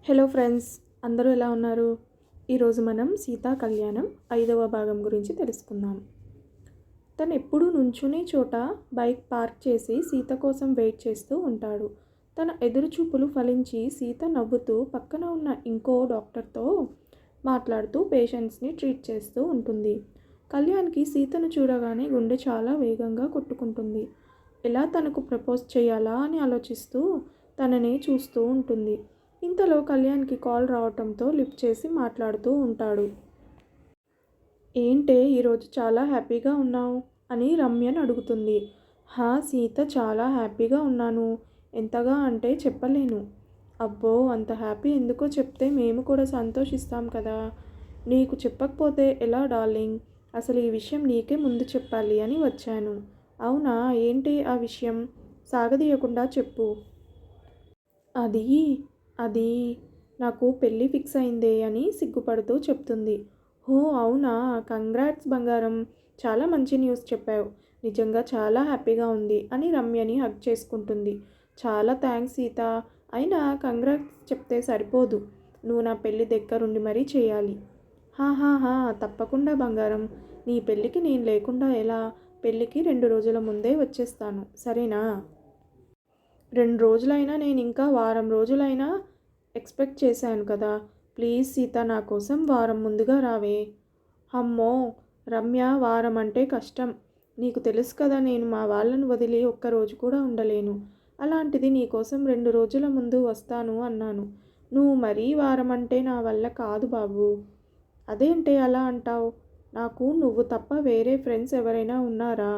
Hello friends, అందరూ ఎలా ఉన్నారు? ఈరోజు మనం సీతా కళ్యాణం 5వ భాగం గురించి తెలుసుకుందాం. తను ఎప్పుడూ నుంచునే చోట బైక్ పార్క్ చేసి సీత కోసం వెయిట్ చేస్తూ ఉంటాడు. తన ఎదురుచూపులు ఫలించి సీత నవ్వుతూ పక్కన ఉన్న ఇంకో డాక్టర్తో మాట్లాడుతూ పేషెంట్స్ని ట్రీట్ చేస్తూ ఉంటుంది. కళ్యాణ్కి సీతను చూడగానే గుండె చాలా వేగంగా కొట్టుకుంటుంది. ఎలా తనకు ప్రపోజ్ చేయాలా అని ఆలోచిస్తూ తననే చూస్తూ ఉంటుంది. ఇంతలో కళ్యాణ్కి కాల్ రావటంతో లిఫ్ట్ చేసి మాట్లాడుతూ ఉంటాడు. ఏంటే ఈరోజు చాలా హ్యాపీగా ఉన్నావు అని రమ్యని అడుగుతుంది. సీత, చాలా హ్యాపీగా ఉన్నాను. ఎంతగా అంటే చెప్పలేను. అబ్బో, అంత హ్యాపీ ఎందుకో చెప్తే మేము కూడా సంతోషిస్తాం కదా. నీకు చెప్పకపోతే ఎలా డార్లింగ్? అసలు ఈ విషయం నీకే ముందు చెప్పాలి అని వచ్చాను. అవునా, ఏంటి ఆ విషయం? సాగదీయకుండా చెప్పు. అది నాకు పెళ్ళి ఫిక్స్ అయిందే అని సిగ్గుపడుతూ చెప్తుంది. అవునా, కంగ్రాట్స్ బంగారం, చాలా మంచి న్యూస్ చెప్పావు. నిజంగా చాలా హ్యాపీగా ఉంది అని రమ్యని హగ్ చేసుకుంటుంది. చాలా థ్యాంక్స్ సీత. అయినా కంగ్రాట్స్ చెప్తే సరిపోదు, నువ్వు నా పెళ్ళి దగ్గరుండి మరీ చేయాలి. తప్పకుండా బంగారం. నీ పెళ్ళికి నేను లేకుండా ఎలా? పెళ్ళికి 2 రోజుల ముందే వచ్చేస్తాను, సరేనా? 2 రోజులైనా, నేను ఇంకా వారం రోజులైనా ఎక్స్పెక్ట్ చేశాను కదా. ప్లీజ్ సీత, నా కోసం వారం ముందుగా రావే. అమ్మో రమ్య, వారం అంటే కష్టం. నీకు తెలుసు కదా, నేను మా వాళ్ళను వదిలి ఒక్కరోజు కూడా ఉండలేను. అలాంటిది నీకోసం 2 రోజుల ముందు వస్తాను అన్నాను. నువ్వు మరీ వారం అంటే నా వల్ల కాదు బాబు. అదేంటే అలా అంటావు? నాకు నువ్వు తప్ప వేరే ఫ్రెండ్స్ ఎవరైనా ఉన్నారా?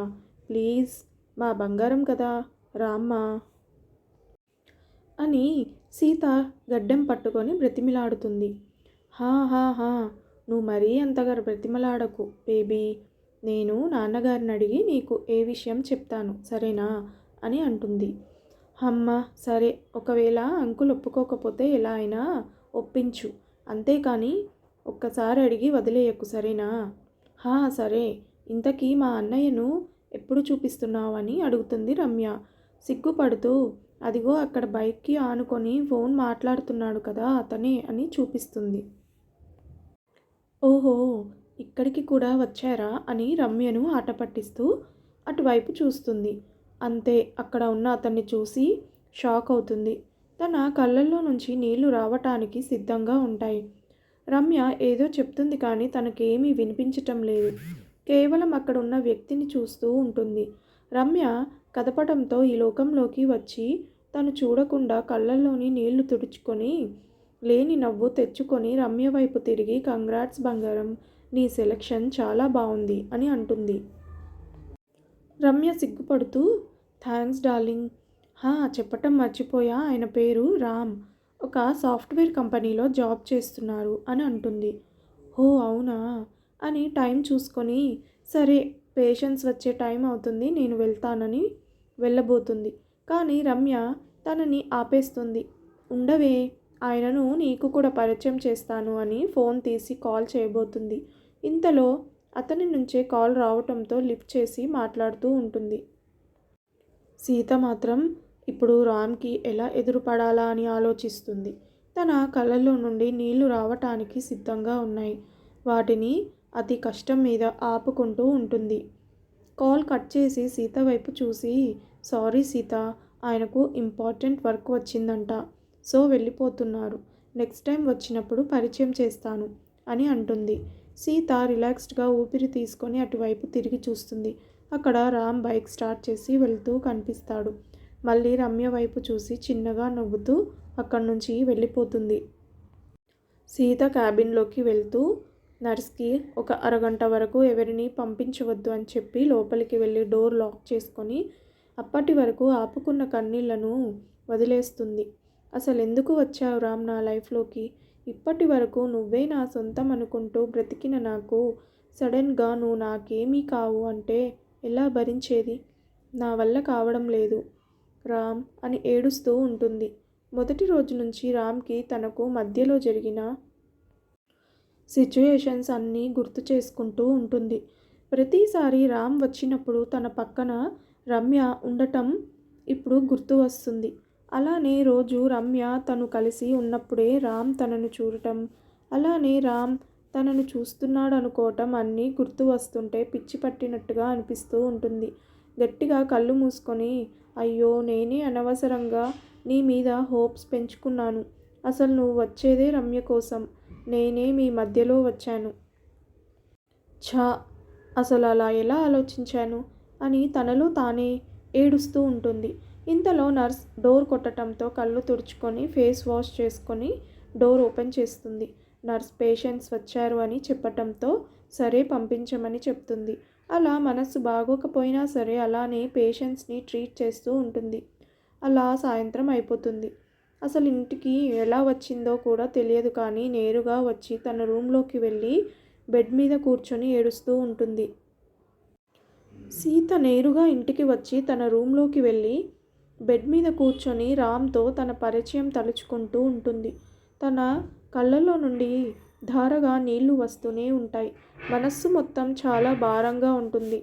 ప్లీజ్, మా బంగారం కదా, రామ్మా అని సీత గడ్డం పట్టుకొని బ్రతిమిలాడుతుంది. హా నువ్వు మరీ అంతగా బ్రతిమలాడకు బేబీ. నేను నాన్నగారిని అడిగి నీకు ఏ విషయం చెప్తాను, సరేనా అని అంటుంది. సరే, ఒకవేళ అంకుల్ ఒప్పుకోకపోతే ఎలా అయినా ఒప్పించు, అంతేకాని ఒక్కసారి అడిగి వదిలేయకు, సరేనా? సరే. ఇంతకీ మా అన్నయ్యను ఎప్పుడు చూపిస్తున్నావు అని అడుగుతుంది రమ్య సిగ్గుపడుతూ. అదిగో అక్కడ బైక్కి ఆనుకొని ఫోన్ మాట్లాడుతున్నాడు కదా, అతనే అని చూపిస్తుంది. ఓహో, ఇక్కడికి కూడా వచ్చారా అని రమ్యను ఆట పట్టిస్తూ అటువైపు చూస్తుంది. అంతే, అక్కడ ఉన్న అతన్ని చూసి షాక్ అవుతుంది. తన కళ్ళల్లో నుంచి నీళ్లు రావటానికి సిద్ధంగా ఉంటాయి. రమ్య ఏదో చెప్తుంది కానీ తనకేమీ వినిపించటం లేదు. కేవలం అక్కడ ఉన్న వ్యక్తిని చూస్తూ ఉంటుంది. రమ్య కదపడంతో ఈ లోకంలోకి వచ్చి తను చూడకుండా కళ్ళల్లోని నీళ్లు తుడుచుకొని లేని నవ్వు తెచ్చుకొని రమ్య వైపు తిరిగి, కంగ్రాట్స్ బంగారం, నీ సెలక్షన్ చాలా బాగుంది అని అంటుంది. రమ్య సిగ్గుపడుతూ థ్యాంక్స్ డార్లింగ్. చెప్పటం మర్చిపోయా, ఆయన పేరు రామ్, ఒక సాఫ్ట్వేర్ కంపెనీలో జాబ్ చేస్తున్నారు అని అంటుంది. అవునా అని టైం చూసుకొని, సరే పేషెంట్స్ వచ్చే టైం అవుతుంది, నేను వెళ్తానని వెళ్ళబోతుంది. కానీ రమ్య తనని ఆపేస్తుంది. ఉండవే, ఆయనను నీకు కూడా పరిచయం చేస్తాను అని ఫోన్ తీసి కాల్ చేయబోతుంది. ఇంతలో అతని నుంచే కాల్ రావటంతో లిఫ్ట్ చేసి మాట్లాడుతూ ఉంటుంది. సీత మాత్రం ఇప్పుడు రామ్కి ఎలా ఎదురుపడాలా అని ఆలోచిస్తుంది. తన కళ్ళల్లో నుండి నీళ్లు రావటానికి సిద్ధంగా ఉన్నాయి. వాటిని అతి కష్టం మీద ఆపుకుంటూ ఉంటుంది. కాల్ కట్ చేసి సీత వైపు చూసి, సారీ సీత, ఆయనకు ఇంపార్టెంట్ వర్క్ వచ్చిందంట, సో వెళ్ళిపోతున్నారు. నెక్స్ట్ టైం వచ్చినప్పుడు పరిచయం చేస్తాను అని అంటుంది. సీత రిలాక్స్డ్గా ఊపిరి తీసుకొని అటువైపు తిరిగి చూస్తుంది. అక్కడ రామ్ బైక్ స్టార్ట్ చేసి వెళ్తూ కనిపిస్తాడు. మళ్ళీ రమ్య వైపు చూసి చిన్నగా నవ్వుతూ అక్కడి నుంచి వెళ్ళిపోతుంది. సీత క్యాబిన్లోకి వెళ్తూ నర్స్కి ఒక అరగంట వరకు ఎవరిని పంపించవద్దు అని చెప్పి లోపలికి వెళ్ళి డోర్ లాక్ చేసుకొని అప్పటి వరకు ఆపుకున్న కన్నీళ్లను వదిలేస్తుంది. అసలు ఎందుకు వచ్చావు రామ్ నా లైఫ్లోకి? ఇప్పటి వరకు నువ్వే నా సొంతం అనుకుంటూ బ్రతికిన నాకు సడన్గా నువ్వు నాకేమీ కావు అంటే ఎలా భరించేది? నా వల్ల కావడం లేదు రామ్ అని ఏడుస్తూ ఉంటుంది. మొదటి రోజు నుంచి రామ్కి తనకు మధ్యలో జరిగిన సిచ్యుయేషన్స్ అన్నీ గుర్తు చేసుకుంటూ ఉంటుంది. ప్రతిసారి రామ్ వచ్చినప్పుడు తన పక్కన రమ్య ఉండటం ఇప్పుడు గుర్తు వస్తుంది. అలానే రోజు రమ్య తను కలిసి ఉన్నప్పుడే రామ్ తనను చూడటం, అలానే రామ్ తనను చూస్తున్నాడు అనుకోవటం అన్నీ గుర్తు వస్తుంటే పిచ్చి పట్టినట్టుగా అనిపిస్తూ ఉంటుంది. గట్టిగా కళ్ళు మూసుకొని, అయ్యో నేనే అనవసరంగా నీ మీద హోప్స్ పెంచుకున్నాను. అసలు నువ్వు వచ్చేదే రమ్య కోసం. నేనే మీ మధ్యలో వచ్చాను. ఛా! అసలు అలా ఎలా ఆలోచించాను అని తనలో తానే ఏడుస్తూ ఉంటుంది. ఇంతలో నర్స్ డోర్ కొట్టడంతో కళ్ళు తుడుచుకొని ఫేస్ వాష్ చేసుకొని డోర్ ఓపెన్ చేస్తుంది. నర్స్ పేషెంట్స్ వచ్చారు అని చెప్పటంతో సరే పంపించమని చెప్తుంది. అలా మనసు బాగోకపోయినా సరే అలానే పేషెంట్స్ని ట్రీట్ చేస్తూ ఉంటుంది. అలా సాయంత్రం అయిపోతుంది. అసలు ఇంటికి ఎలా వచ్చిందో కూడా తెలియదు కానీ నేరుగా వచ్చి తన రూమ్లోకి వెళ్ళి బెడ్ మీద కూర్చొని ఏడుస్తూ ఉంటుంది. సీత నేరుగా ఇంటికి వచ్చి తన రూమ్లోకి వెళ్ళి బెడ్ మీద కూర్చొని రామ్తో తన పరిచయం తలుచుకుంటూ ఉంటుంది. తన కళ్ళల్లో నుండి ధారగా నీళ్లు వస్తూనే ఉంటాయి. మనస్సు మొత్తం చాలా భారంగా ఉంటుంది.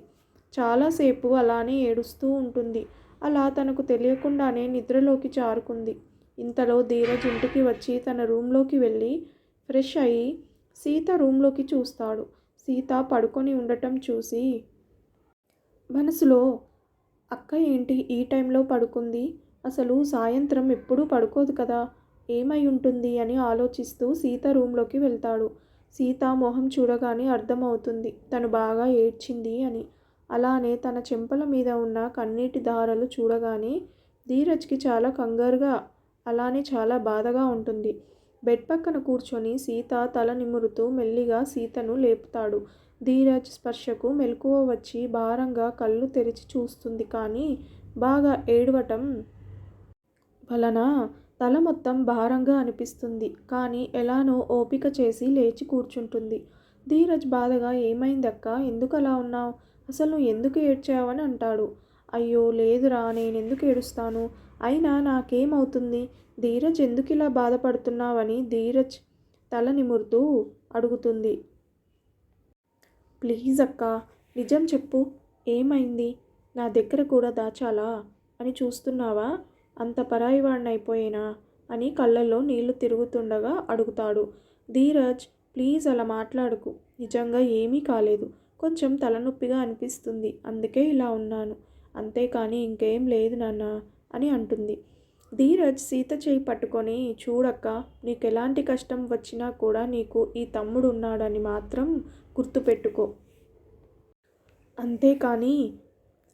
చాలాసేపు అలానే ఏడుస్తూ ఉంటుంది. అలా తనకు తెలియకుండానే నిద్రలోకి జారుకుంది. ఇంతలో ధీరజ్ ఇంటికి వచ్చి తన రూమ్లోకి వెళ్ళి ఫ్రెష్ అయ్యి సీత రూమ్లోకి చూస్తాడు. సీత పడుకొని ఉండటం చూసి మనసులో అక్క ఏంటి ఈ టైంలో పడుకుంది? అసలు సాయంత్రం ఎప్పుడూ పడుకోదు కదా, ఏమై ఉంటుంది అని ఆలోచిస్తూ సీత రూమ్లోకి వెళ్తాడు. సీత మొహం చూడగానే అర్థమవుతుంది తను బాగా ఏడ్చింది అని. అలానే తన చెంపల మీద ఉన్న కన్నీటి దారాలు చూడగానే ధీరజ్కి చాలా కంగారుగా అలానే చాలా బాధగా ఉంటుంది. బెడ్ పక్కన కూర్చొని సీత తల నిమురుతూ మెల్లిగా సీతను లేపుతాడు. ధీరజ్ స్పర్శకు మెలకువ వచ్చి భారంగా కళ్ళు తెరిచి చూస్తుంది. కానీ బాగా ఏడవటం వలన తల మొత్తం భారంగా అనిపిస్తుంది. కానీ ఎలానో ఓపిక చేసి లేచి కూర్చుంటుంది. ధీరజ్ బాధగా ఏమైందక్క, ఎందుకు అలా ఉన్నావు, అసలు నువ్వు ఎందుకు ఏడ్చావని అంటాడు. అయ్యో లేదురా, నేనెందుకు ఏడుస్తాను, అయినా నాకేమవుతుంది, ధీరజ్ ఎందుకు ఇలా బాధపడుతున్నావని ధీరజ్ తల నిమురుతూ అడుగుతుంది. ప్లీజ్ అక్క, నిజం చెప్పు, ఏమైంది, నా దగ్గర కూడా దాచాలా అని చూస్తున్నావా, అంత పరాయివాడినైపోయేనా అని కళ్ళల్లో నీళ్లు తిరుగుతుండగా అడుగుతాడు. ధీరజ్ ప్లీజ్ అలా మాట్లాడుకు, నిజంగా ఏమీ కాలేదు, కొంచెం తలనొప్పిగా అనిపిస్తుంది, అందుకే ఇలా ఉన్నాను, అంతేకాని ఇంకేం లేదు నాన్న అని అంటుంది. ధీరజ్ సీత చేయి పట్టుకొని, చూడక్క, నీకు ఎలాంటి కష్టం వచ్చినా కూడా నీకు ఈ తమ్ముడు ఉన్నాడని మాత్రం గుర్తుపెట్టుకో, అంతేకాని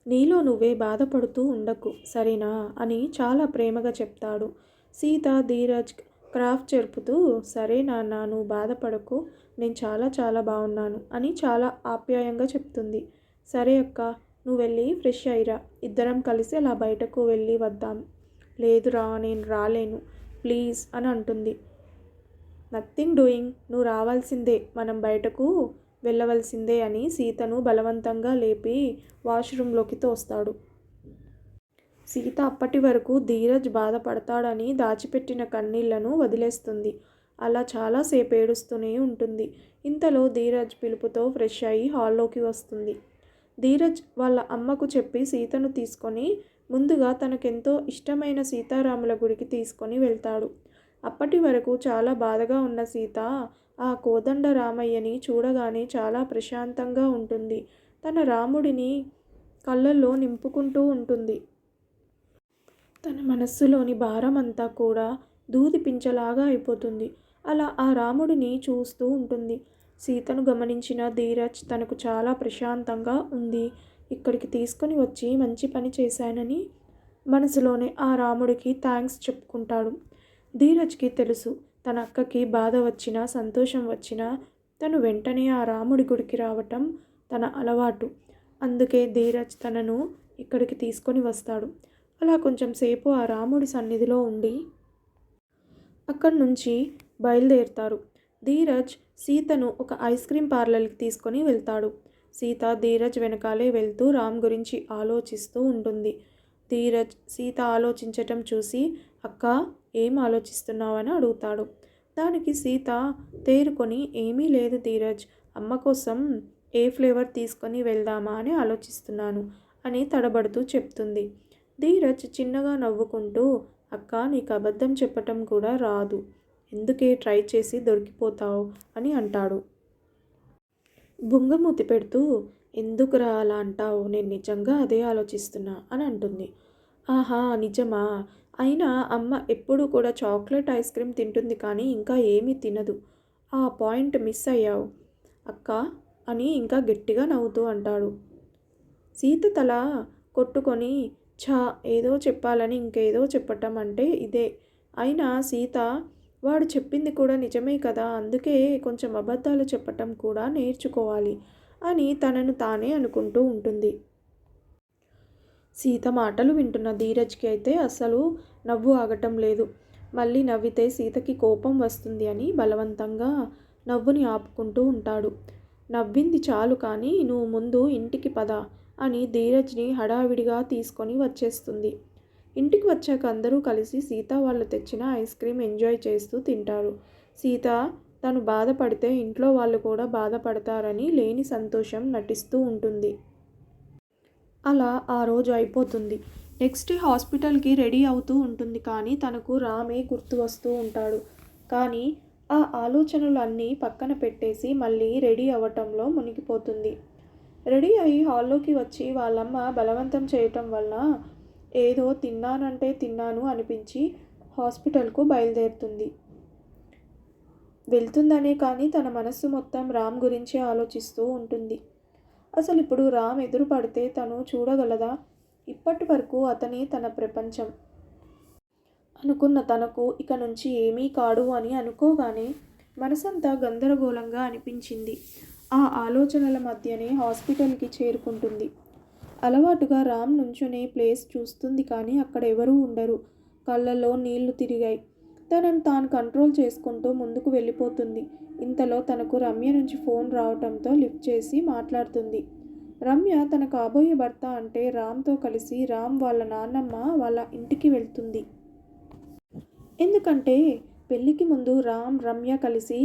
నీలో నువ్వే బాధపడుతూ ఉండకు, సరేనా అని చాలా ప్రేమగా చెప్తాడు. సీత ధీరజ్ క్రాఫ్ట్ చెరుపుతూ, సరే నాన్న, నువ్వు బాధపడకు, నేను చాలా చాలా బాగున్నాను అని చాలా ఆప్యాయంగా చెప్తుంది. సరే అక్క, నువ్వు వెళ్ళి ఫ్రెష్ అయ్యిరా, ఇద్దరం కలిసి అలా బయటకు వెళ్ళి వద్దాం. లేదురా, నేను రాలేను ప్లీజ్ అని అంటుంది. నథింగ్ డూయింగ్, నువ్వు రావాల్సిందే, మనం బయటకు వెళ్ళవలసిందే అని సీతను బలవంతంగా లేపి వాష్రూమ్లోకి తోస్తాడు. సీత అప్పటి వరకు ధీరజ్ బాధపడతాడని దాచిపెట్టిన కన్నీళ్లను వదిలేస్తుంది. అలా చాలాసేపు ఏడుస్తూనే ఉంటుంది. ఇంతలో ధీరజ్ పిలుపుతో ఫ్రెష్ అయ్యి హాల్లోకి వస్తుంది. ధీరజ్ వాళ్ళ అమ్మకు చెప్పి సీతను తీసుకొని ముందుగా తనకెంతో ఇష్టమైన సీతారాముల గుడికి తీసుకొని వెళ్తాడు. అప్పటి వరకు చాలా బాధగా ఉన్న సీత ఆ కోదండ రామయ్యని చూడగానే చాలా ప్రశాంతంగా ఉంటుంది. తన రాముడిని కళ్ళల్లో నింపుకుంటూ ఉంటుంది. తన మనస్సులోని భారం అంతా కూడా దూది పించలాగా అయిపోతుంది. అలా ఆ రాముడిని చూస్తూ ఉంటుంది. సీతను గమనించిన ధీరజ్ తనకు చాలా ప్రశాంతంగా ఉంది, ఇక్కడికి తీసుకొని వచ్చి మంచి పని చేశానని మనసులోనే ఆ రాముడికి థ్యాంక్స్ చెప్పుకుంటాడు. ధీరజ్కి తెలుసు, తన అక్కకి బాధ వచ్చినా సంతోషం వచ్చినా తను వెంటనే ఆ రాముడి గుడికి రావటం తన అలవాటు. అందుకే ధీరజ్ తనను ఇక్కడికి తీసుకొని వస్తాడు. అలా కొంచెం సేపు ఆ రాముడి సన్నిధిలో ఉండి అక్కడి నుంచి బయలుదేరుతారు. ధీరజ్ సీతను ఒక ఐస్ క్రీమ్ పార్లర్కి తీసుకొని వెళ్తాడు. సీత ధీరజ్ వెనకాలే వెళ్తూ రామ్ గురించి ఆలోచిస్తూ ఉంటుంది. ధీరజ్ సీత ఆలోచించటం చూసి, అక్క ఏం ఆలోచిస్తున్నావని అడుగుతాడు. దానికి సీత తేరుకొని, ఏమీ లేదు ధీరజ్, అమ్మ కోసం ఏ ఫ్లేవర్ తీసుకొని వెళ్దామా అని ఆలోచిస్తున్నాను అని తడబడుతూ చెప్తుంది. ధీరజ్ చిన్నగా నవ్వుకుంటూ, అక్క నీకు అబద్ధం చెప్పటం కూడా రాదు, ఎందుకే ట్రై చేసి దొరికిపోతావు అని అంటాడు. బుంగమూతి పెడుతూ ఎందుకురా అలా అంటావు, నేను నిజంగా అదే ఆలోచిస్తున్నా అని అంటుంది. ఆహా నిజమా, అయినా అమ్మ ఎప్పుడు కూడా చాక్లెట్ ఐస్ క్రీమ్ తింటుంది కానీ ఇంకా ఏమీ తినదు, ఆ పాయింట్ మిస్ అయ్యావు అక్క అని ఇంకా గట్టిగా నవ్వుతూ అంటాడు. సీత తల కొట్టుకొని ఛా, ఏదో చెప్పాలని ఇంకేదో చెప్పటం అంటే ఇదే, అయినా సీత వాడు చెప్పింది కూడా నిజమే కదా, అందుకే కొంచెం అబద్ధాలు చెప్పటం కూడా నేర్చుకోవాలి అని తనను తానే అనుకుంటూ ఉంటుంది. సీత మాటలు వింటున్న ధీరజ్కి అయితే అస్సలు నవ్వు ఆగటం లేదు. మళ్ళీ నవ్వితే సీతకి కోపం వస్తుంది అని బలవంతంగా నవ్వుని ఆపుకుంటూ ఉంటాడు. నవ్వింది చాలు కానీ నువ్వు ముందు ఇంటికి పద అని ధీరజ్ని హడావిడిగా తీసుకొని వచ్చేస్తుంది. ఇంటికి వచ్చాక అందరూ కలిసి సీత వాళ్ళు తెచ్చిన ఐస్ క్రీమ్ ఎంజాయ్ చేస్తూ తింటారు. సీత తను బాధపడితే ఇంట్లో వాళ్ళు కూడా బాధపడతారని లేని సంతోషం నటిస్తూ ఉంటుంది. అలా ఆ రోజు అయిపోతుంది. నెక్స్ట్ డే హాస్పిటల్కి రెడీ అవుతూ ఉంటుంది కానీ తనకు రామే గుర్తు వస్తూ ఉంటాడు. కానీ ఆ ఆలోచనలు అన్నీ పక్కన పెట్టేసి మళ్ళీ రెడీ అవ్వటంలో మునిగిపోతుంది. రెడీ అయ్యి హాల్లోకి వచ్చి వాళ్ళమ్మ బలవంతం చేయటం వల్ల ఏదో తిన్నానంటే తిన్నాను అనిపించి హాస్పిటల్కు బయలుదేరుతుంది. వెళ్తుందనే కానీ తన మనస్సు మొత్తం రామ్ గురించే ఆలోచిస్తూ ఉంటుంది. అసలు ఇప్పుడు రామ్ ఎదురు పడితే తను చూడగలదా? ఇప్పటి వరకు అతనే తన ప్రపంచం అనుకున్న తనకు ఇక నుంచి ఏమీ కాడు అని అనుకోగానే మనసంతా గందరగోళంగా అనిపించింది. ఆ ఆలోచనల మధ్యనే హాస్పిటల్కి చేరుకుంటుంది. అలవాటుగా రామ్ నుంచునే ప్లేస్ చూస్తుంది కానీ అక్కడ ఎవరూ ఉండరు. కళ్ళల్లో నీళ్లు తిరిగాయి. తనను తాను కంట్రోల్ చేసుకుంటూ ముందుకు వెళ్ళిపోతుంది. ఇంతలో తనకు రమ్య నుంచి ఫోన్ రావటంతో లిఫ్ట్ చేసి మాట్లాడుతుంది. రమ్య తన కాబోయే భర్త అంటే రామ్తో కలిసి రామ్ వాళ్ళ నాన్నమ్మ వాళ్ళ ఇంటికి వెళ్తుంది. ఎందుకంటే పెళ్ళికి ముందు రామ్ రమ్య కలిసి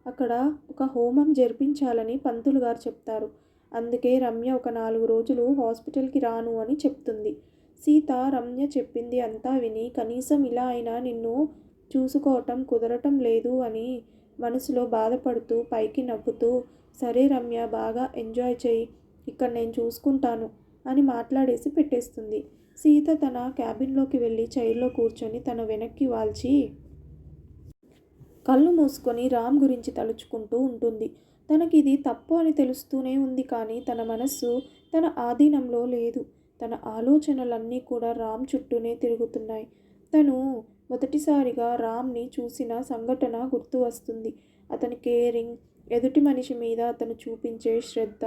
అక్కడ ఒక హోమం జరిపించాలని పంతులు గారు చెప్తారు. అందుకే రమ్య ఒక 4 రోజులు హాస్పిటల్కి రాను అని చెప్తుంది. సీత రమ్య చెప్పింది అంతా విని కనీసం ఇలా అయినా నిన్ను చూసుకోవటం కుదరటం లేదు అని మనసులో బాధపడుతూ పైకి నవ్వుతూ సరే రమ్య బాగా ఎంజాయ్ చేయి, ఇక్కడ నేను చూసుకుంటాను అని మాట్లాడేసి పెట్టేస్తుంది. సీత తన క్యాబిన్లోకి వెళ్ళి చైర్లో కూర్చొని తన వెనక్కి వాల్చి కళ్ళు మూసుకొని రామ్ గురించి తలుచుకుంటూ ఉంటుంది. తనకి ఇది తప్పు అని తెలుస్తూనే ఉంది కానీ తన మనస్సు తన ఆధీనంలో లేదు. తన ఆలోచనలన్నీ కూడా రామ్ చుట్టూనే తిరుగుతున్నాయి. తను మొదటిసారిగా రామ్ని చూసిన సంఘటన గుర్తు వస్తుంది. అతని కేరింగ్, ఎదుటి మనిషి మీద అతను చూపించే శ్రద్ధ,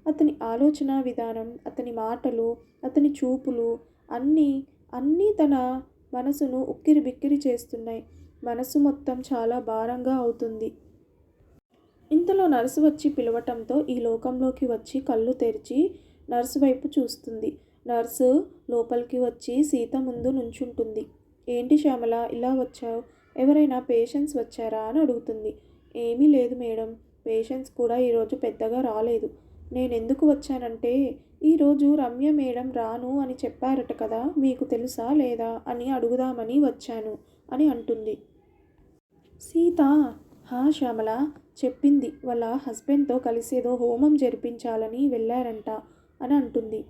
అతని ఆలోచన విధానం, అతని మాటలు, అతని చూపులు అన్నీ తన మనసును ఉక్కిరి బిక్కిరి చేస్తున్నాయి. మనసు మొత్తం చాలా భారంగా అవుతుంది. ఇంతలో నర్సు వచ్చి పిలవటంతో ఈ లోకంలోకి వచ్చి కళ్ళు తెరిచి నర్సు వైపు చూస్తుంది. నర్సు లోపలికి వచ్చి సీత ముందు నుంచుంటుంది. ఏంటి శ్యామల ఇలా వచ్చావు, ఎవరైనా పేషెంట్స్ వచ్చారా అని అడుగుతుంది. ఏమీ లేదు మేడం, పేషెంట్స్ కూడా ఈరోజు పెద్దగా రాలేదు. నేనెందుకు వచ్చానంటే ఈరోజు రమ్య మేడం రాను అని చెప్పారట కదా, మీకు తెలుసా లేదా అని అడుగుదామని వచ్చాను అని అంటుంది. సీత హా శ్యామల చెప్పింది, వాళ్ళ హస్బెండ్తో కలిసేదో హోమం జరిపించాలని వెళ్ళారంట అని అంటుంది.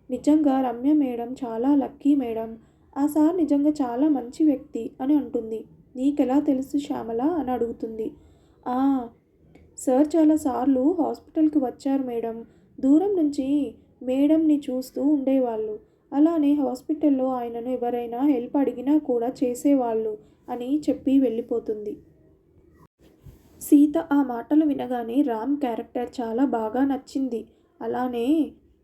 నిజంగా రమ్య మేడం చాలా లక్కీ మేడం, ఆ సార్ నిజంగా చాలా మంచి వ్యక్తి అని అంటుంది. నీకెలా తెలుసు శ్యామల అని అడుగుతుంది. ఆ సార్ చాలాసార్లు హాస్పిటల్కి వచ్చారు మేడం, దూరం నుంచి మేడంని చూస్తూ ఉండేవాళ్ళు, అలానే హాస్పిటల్లో ఆయనను ఎవరైనా హెల్ప్ అడిగినా కూడా చేసేవాళ్ళు అని చెప్పి వెళ్ళిపోతుంది. సీత ఆ మాటలు వినగానే రామ్ క్యారెక్టర్ చాలా బాగా నచ్చింది. అలానే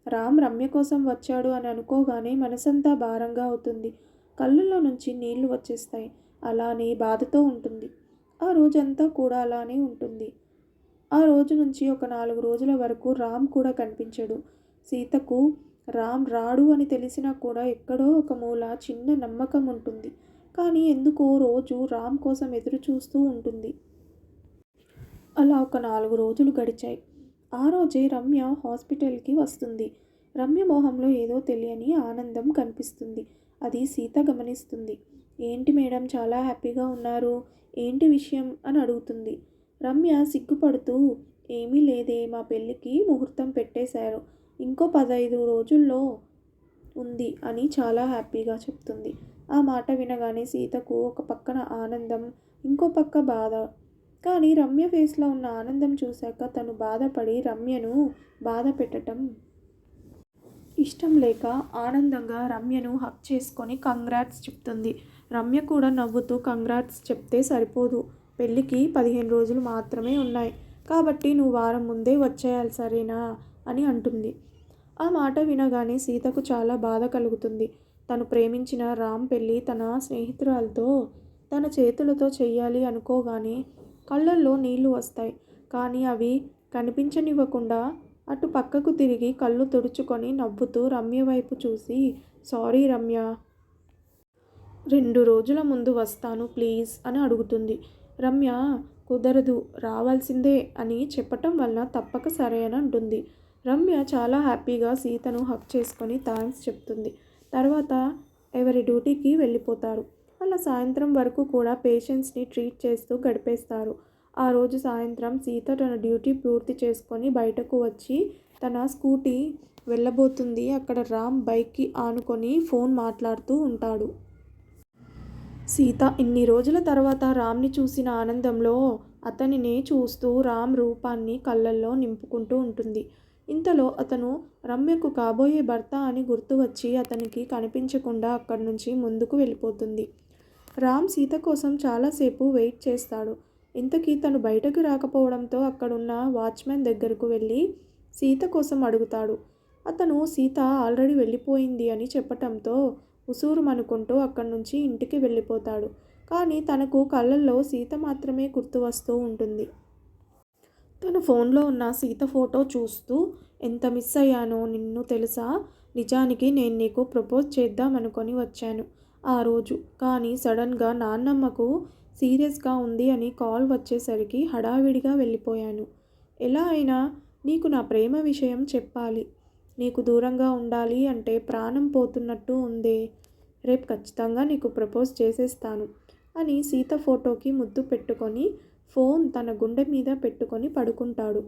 రామ్ రమ్య కోసం వచ్చాడు అని అనుకోగానే మనసంతా భారంగా అవుతుంది. కళ్ళల్లో నుంచి నీళ్లు వచ్చేస్తాయి. అలానే బాధతో ఉంటుంది. ఆ రోజంతా కూడా అలానే ఉంటుంది. ఆ రోజు నుంచి ఒక 4 రోజుల వరకు రామ్ కూడా కనిపించడు. సీతకు రామ్ రాడు అని తెలిసినా కూడా ఎక్కడో ఒక మూల చిన్న నమ్మకం ఉంటుంది. కానీ ఎందుకో రోజు రామ్ కోసం ఎదురు చూస్తూ ఉంటుంది. అలా ఒక 4 రోజులు గడిచాయి. ఆ రోజే రమ్య హాస్పిటల్కి వస్తుంది. రమ్య మొహంలో ఏదో తెలియని ఆనందం కనిపిస్తుంది. అది సీత గమనిస్తుంది. ఏంటి మేడం చాలా హ్యాపీగా ఉన్నారు, ఏంటి విషయం అని అడుగుతుంది. రమ్య సిగ్గుపడుతూ ఏమీ లేదే, మా పెళ్ళికి ముహూర్తం పెట్టేశారు, ఇంకో 15 రోజుల్లో ఉంది అని చాలా హ్యాపీగా చెప్తుంది. ఆ మాట వినగానే సీతకు ఒక పక్కన ఆనందం, ఇంకో పక్క బాధ. కానీ రమ్య ఫేస్లో ఉన్న ఆనందం చూశాక తను బాధపడి రమ్యను బాధ పెట్టటం ఇష్టం లేక ఆనందంగా రమ్యను హక్ చేసుకొని కంగ్రాట్స్ చెప్తుంది. రమ్య కూడా నవ్వుతూ కంగ్రాట్స్ చెప్తే సరిపోదు, పెళ్ళికి 15 రోజులు మాత్రమే ఉన్నాయి, కాబట్టి నువ్వు వారం ముందే వచ్చేయాలి సరేనా అని అంటుంది. ఆ మాట వినగానే సీతకు చాలా బాధ కలుగుతుంది. తను ప్రేమించిన రామ్ పెళ్ళి తన స్నేహితురాలతో తన చేతులతో చెయ్యాలి అనుకోగానే కళ్ళల్లో నీళ్లు వస్తాయి. కానీ అవి కనిపించనివ్వకుండా అటు పక్కకు తిరిగి కళ్ళు తుడుచుకొని నవ్వుతూ రమ్య వైపు చూసి, సారీ రమ్య, 2 రోజుల ముందు వస్తాను ప్లీజ్ అని అడుగుతుంది. రమ్య కుదరదు, రావాల్సిందే అని చెప్పటం వల్ల తప్పక సరే అని అంటుంది. రమ్య చాలా హ్యాపీగా సీతను హక్ చేసుకొని థ్యాంక్స్ చెప్తుంది. తర్వాత ఎవరి డ్యూటీకి వెళ్ళిపోతారు. అలా సాయంత్రం వరకు కూడా పేషెంట్స్ని ట్రీట్ చేస్తూ గడిపేస్తారు. ఆ రోజు సాయంత్రం సీత తన డ్యూటీ పూర్తి చేసుకొని బయటకు వచ్చి తన స్కూటీ వెళ్ళబోతుంది. అక్కడ రామ్ బైక్కి ఆనుకొని ఫోన్ మాట్లాడుతూ ఉంటాడు. సీత ఇన్ని రోజుల తర్వాత రామ్ని చూసిన ఆనందంలో అతనినే చూస్తూ రామ్ రూపాన్ని కళ్ళల్లో నింపుకుంటూ ఉంటుంది. ఇంతలో అతను రమ్యకు కాబోయే భర్త అని గుర్తు వచ్చి అతనికి కనిపించకుండా అక్కడి నుంచి ముందుకు వెళ్ళిపోతుంది. రామ్ సీత కోసం చాలాసేపు వెయిట్ చేస్తాడు. ఇంతకీ తను బయటకు రాకపోవడంతో అక్కడున్న వాచ్మెన్ దగ్గరకు వెళ్ళి సీత కోసం అడుగుతాడు. అతను సీత ఆల్రెడీ వెళ్ళిపోయింది అని చెప్పటంతో ఉసూరుమనుకుంటూ అక్కడి నుంచి ఇంటికి వెళ్ళిపోతాడు. కానీ తనకు కళ్ళల్లో సీత మాత్రమే గుర్తు వస్తూ ఉంటుంది. తన ఫోన్లో ఉన్న సీత ఫోటో చూస్తూ ఎంత మిస్ అయ్యానో నిన్ను తెలుసా, నిజానికి నేను నీకు ప్రపోజ్ చేద్దామనుకొని వచ్చాను ఆ రోజు, కానీ సడన్గా నాన్నమ్మకు సీరియస్గా ఉంది అని కాల్ వచ్చేసరికి హడావిడిగా వెళ్ళిపోయాను. ఎలా అయినా నీకు నా ప్రేమ విషయం చెప్పాలి, నీకు దూరంగా ఉండాలి అంటే ప్రాణం పోతున్నట్టు ఉందే, రేపు ఖచ్చితంగా నీకు ప్రపోజ్ చేసేస్తాను అని సీత ఫోటోకి ముద్దు పెట్టుకొని ఫోన్ తన గుండె మీద పెట్టుకొని పడుకుంటాడు.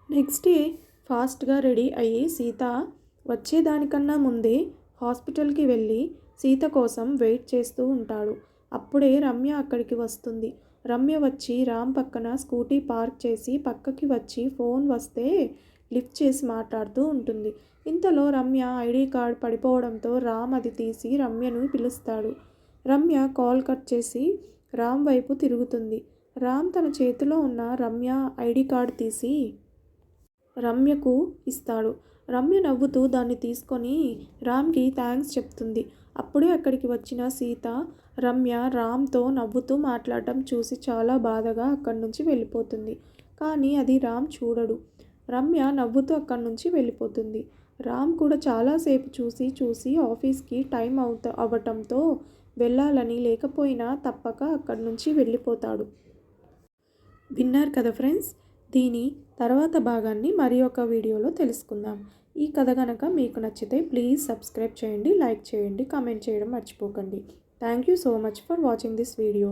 నెక్స్ట్ డే ఫాస్ట్గా రెడీ అయ్యి సీత వచ్చేదానికన్నా ముందే హాస్పిటల్కి వెళ్ళి సీత కోసం వెయిట్ చేస్తూ ఉంటాడు. అప్పుడే రమ్య అక్కడికి వస్తుంది. రమ్య వచ్చి రామ్ పక్కన స్కూటీ పార్క్ చేసి పక్కకి వచ్చి ఫోన్ వస్తే లిఫ్ట్ చేసి మాట్లాడుతూ ఉంటుంది. ఇంతలో రమ్య ఐడి కార్డ్ పడిపోవడంతో రామ్ అది తీసి రమ్యను పిలుస్తాడు. రమ్య కాల్ కట్ చేసి రామ్ వైపు తిరుగుతుంది. రామ్ తన చేతిలో ఉన్న రమ్య ఐడి కార్డ్ తీసి రమ్యకు ఇస్తాడు. రమ్య నవ్వుతూ దాన్ని తీసుకొని రామ్కి థ్యాంక్స్ చెప్తుంది. అప్పుడే అక్కడికి వచ్చిన సీత రమ్య రామ్తో నవ్వుతూ మాట్లాడటం చూసి చాలా బాధగా అక్కడి నుంచి వెళ్ళిపోతుంది. కానీ అది రామ్ చూడడు. రమ్య నవ్వుతూ అక్కడి నుంచి వెళ్ళిపోతుంది. రామ్ కూడా చాలాసేపు చూసి ఆఫీస్కి టైం అవ్వటంతో వెళ్ళాలని లేకపోయినా తప్పక అక్కడి నుంచి వెళ్ళిపోతాడు. విన్నారు కదా ఫ్రెండ్స్, దీని తర్వాత భాగాన్ని మరి ఒక వీడియోలో తెలుసుకుందాం. ఈ కథ కనుక మీకు నచ్చితే ప్లీజ్ సబ్స్క్రైబ్ చేయండి, లైక్ చేయండి, కామెంట్ చేయడం మర్చిపోకండి. Thank you so much for watching this video.